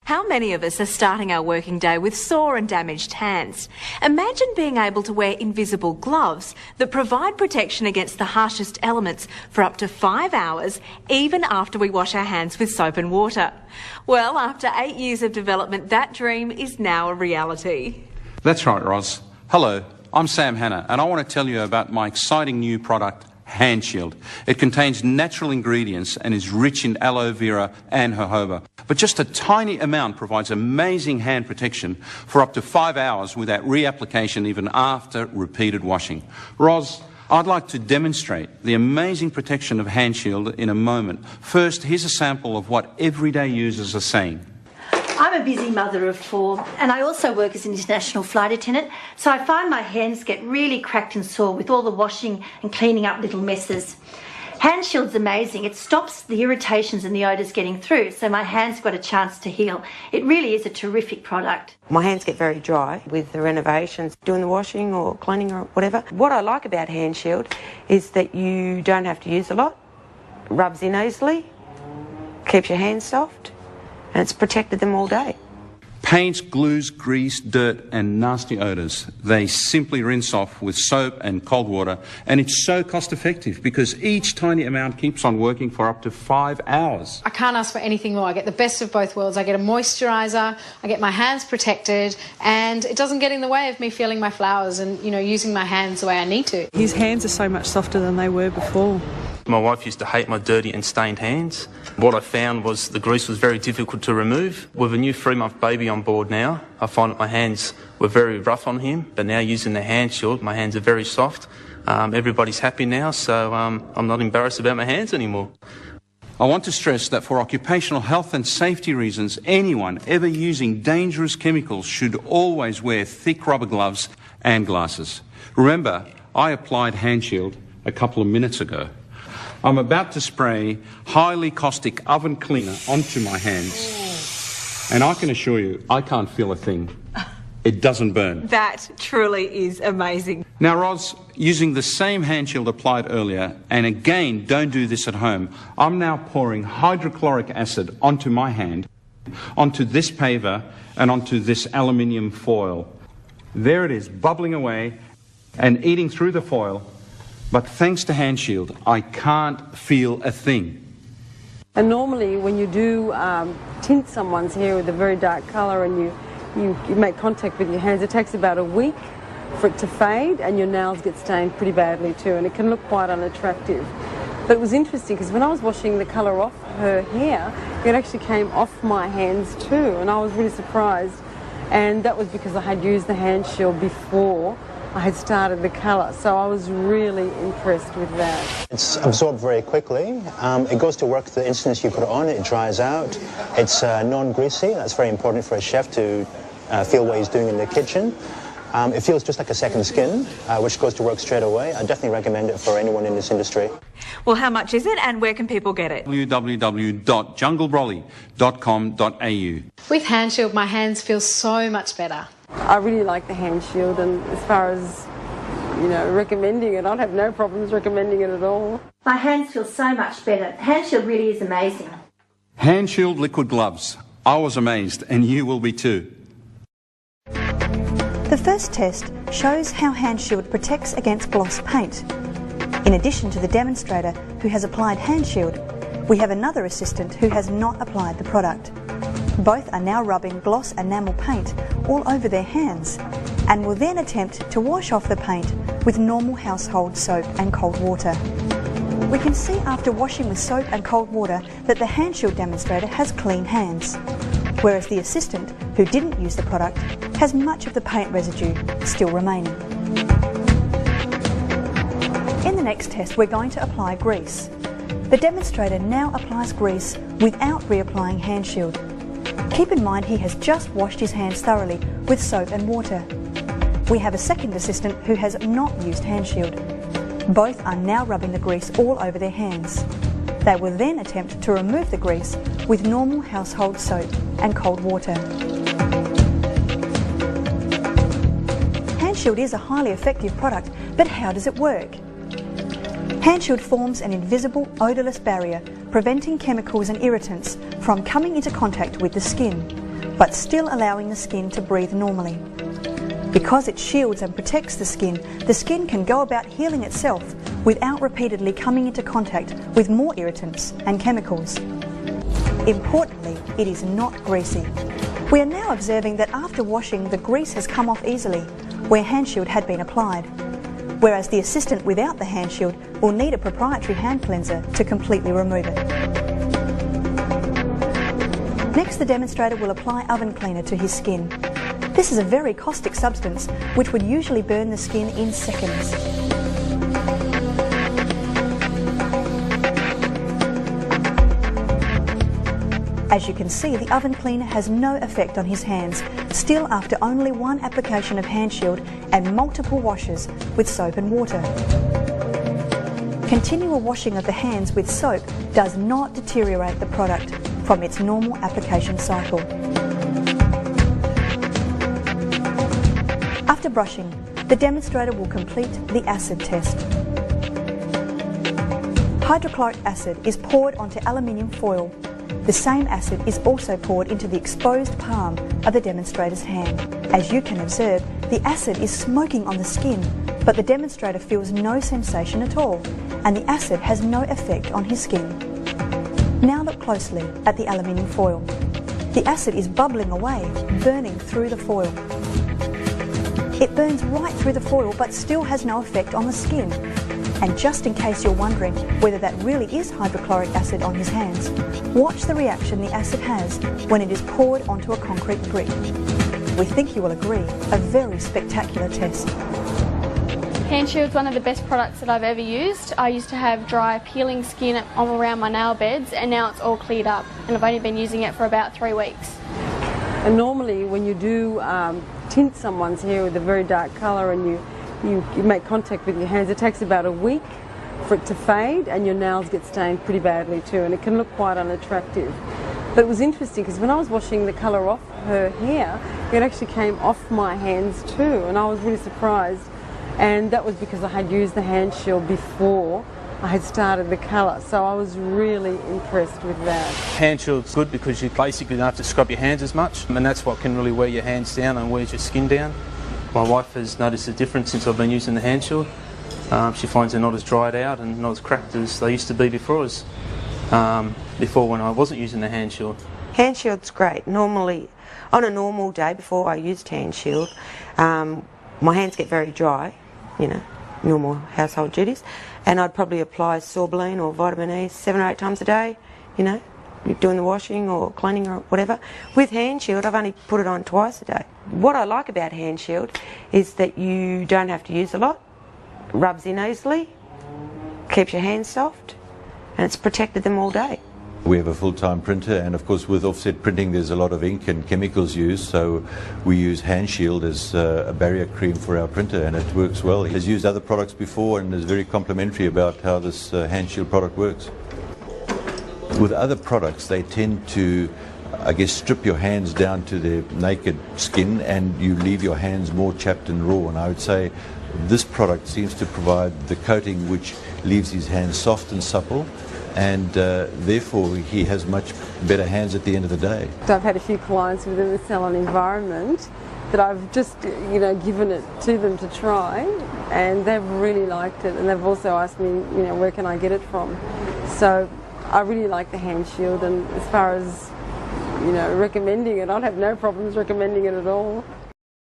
How many of us are starting our working day with sore and damaged hands? Imagine being able to wear invisible gloves that provide protection against the harshest elements for up to 5 hours, even after we wash our hands with soap and water. Well, after 8 years of development, that dream is now a reality. That's right, Roz. Hello, I'm Sam Hanna, and I want to tell you about my exciting new product, HandShield. It contains natural ingredients and is rich in aloe vera and jojoba. But just a tiny amount provides amazing hand protection for up to 5 hours without reapplication even after repeated washing. Roz, I'd like to demonstrate the amazing protection of HandShield in a moment. First, here's a sample of what everyday users are saying. I'm a busy mother of 4 and I also work as an international flight attendant, so I find my hands get really cracked and sore with all the washing and cleaning up little messes. HandShield's amazing. It stops the irritations and the odours getting through, so my hands got a chance to heal. It really is a terrific product. My hands get very dry with the renovations, doing the washing or cleaning or whatever. What I like about HandShield is that you don't have to use a lot, rubs in easily, keeps your hands soft, and it's protected them all day. Paints, glues, grease, dirt and nasty odours. They simply rinse off with soap and cold water, and it's so cost effective because each tiny amount keeps on working for up to 5 hours. I can't ask for anything more. I get the best of both worlds. I get a moisturiser, I get my hands protected, and it doesn't get in the way of me feeling my flowers and, using my hands the way I need to. His hands are so much softer than they were before. My wife used to hate my dirty and stained hands. What I found was the grease was very difficult to remove. With a new 3-month baby on board now, I find that my hands were very rough on him, but now using the HandShield, my hands are very soft. Everybody's happy now, so I'm not embarrassed about my hands anymore. I want to stress that for occupational health and safety reasons, anyone ever using dangerous chemicals should always wear thick rubber gloves and glasses. Remember, I applied HandShield a couple of minutes ago. I'm about to spray highly caustic oven cleaner onto my hands, and I can assure you, I can't feel a thing. It doesn't burn. That truly is amazing. Now, Roz, using the same HandShield applied earlier, and again, don't do this at home, I'm now pouring hydrochloric acid onto my hand, onto this paver, and onto this aluminium foil. There it is, bubbling away and eating through the foil. But thanks to HandShield, I can't feel a thing. And normally when you do tint someone's hair with a very dark colour and you make contact with your hands, it takes about a week for it to fade and your nails get stained pretty badly too, and it can look quite unattractive. But it was interesting because when I was washing the colour off her hair, it actually came off my hands too, and I was really surprised. And that was because I had used the HandShield before I had started the colour, so I was really impressed with that. It's absorbed very quickly. It goes to work the instant you put it on, it dries out. It's non-greasy. That's very important for a chef to feel what he's doing in the kitchen. It feels just like a second skin, which goes to work straight away. I definitely recommend it for anyone in this industry. Well, how much is it and where can people get it? www.junglebrolly.com.au. With HandShield, my hands feel so much better. I really like the HandShield, and as far as, recommending it, I'd have no problems recommending it at all. My hands feel so much better. HandShield really is amazing. HandShield liquid gloves. I was amazed, and you will be too. The first test shows how HandShield protects against gloss paint. In addition to the demonstrator who has applied HandShield, we have another assistant who has not applied the product. Both are now rubbing gloss enamel paint all over their hands and will then attempt to wash off the paint with normal household soap and cold water. We can see after washing with soap and cold water that the HandShield demonstrator has clean hands, whereas the assistant, who didn't use the product, has much of the paint residue still remaining. In the next test, we're going to apply grease. The demonstrator now applies grease without reapplying HandShield. Keep in mind he has just washed his hands thoroughly with soap and water. We have a second assistant who has not used HandShield. Both are now rubbing the grease all over their hands. They will then attempt to remove the grease with normal household soap and cold water. HandShield is a highly effective product, but how does it work? HandShield forms an invisible, odourless barrier, preventing chemicals and irritants from coming into contact with the skin. but still allowing the skin to breathe normally. Because it shields and protects the skin can go about healing itself without repeatedly coming into contact with more irritants and chemicals. Importantly, it is not greasy. We are now observing that after washing, the grease has come off easily where HandShield had been applied, whereas the assistant without the HandShield will need a proprietary hand cleanser to completely remove it. Next, the demonstrator will apply oven cleaner to his skin. This is a very caustic substance which would usually burn the skin in seconds. As you can see, the oven cleaner has no effect on his hands, still after only one application of HandShield and multiple washes with soap and water. Continual washing of the hands with soap does not deteriorate the product from its normal application cycle. After brushing, the demonstrator will complete the acid test. Hydrochloric acid is poured onto aluminium foil. The same acid is also poured into the exposed palm of the demonstrator's hand. As you can observe, the acid is smoking on the skin, but the demonstrator feels no sensation at all, and the acid has no effect on his skin. Now look closely at the aluminium foil. The acid is bubbling away, burning through the foil. It burns right through the foil but still has no effect on the skin. And just in case you're wondering whether that really is hydrochloric acid on his hands, watch the reaction the acid has when it is poured onto a concrete brick. We think you will agree, a very spectacular test. HandShield's one of the best products that I've ever used. I used to have dry, peeling skin around my nail beds, and now it's all cleared up, and I've only been using it for about 3 weeks. And normally when you do tint someone's hair with a very dark colour and you make contact with your hands, it takes about a week for it to fade, and your nails get stained pretty badly too, and it can look quite unattractive. But it was interesting because when I was washing the colour off her hair, it actually came off my hands too, and I was really surprised. And that was because I had used the HandShield before I had started the colour, so I was really impressed with that. HandShield's good because you basically don't have to scrub your hands as much, and that's what can really wear your hands down and wears your skin down. My wife has noticed a difference since I've been using the HandShield. She finds they're not as dried out and not as cracked as they used to be before when I wasn't using the HandShield. HandShield's great. Normally, on a normal day before I used HandShield, my hands get very dry, you know, normal household duties, and I'd probably apply Sorbolene or vitamin E 7 or 8 times a day, you know, doing the washing or cleaning or whatever. With HandShield, I've only put it on twice a day. What I like about HandShield is that you don't have to use a lot, rubs in easily, keeps your hands soft, and it's protected them all day. We have a full-time printer, and of course with offset printing there's a lot of ink and chemicals used, so we use HandShield as a barrier cream for our printer, and it works well. He has used other products before and is very complimentary about how this HandShield product works. With other products, they tend to, I guess, strip your hands down to their naked skin, and you leave your hands more chapped and raw. And I would say this product seems to provide the coating which leaves his hands soft and supple, and therefore he has much better hands at the end of the day. I've had a few clients within the salon environment that I've just, you know, given it to them to try, and they've really liked it, and they've also asked me, you know, where can I get it from? So I really like the HandShield, and as far as, you know, recommending it, I'd have no problems recommending it at all.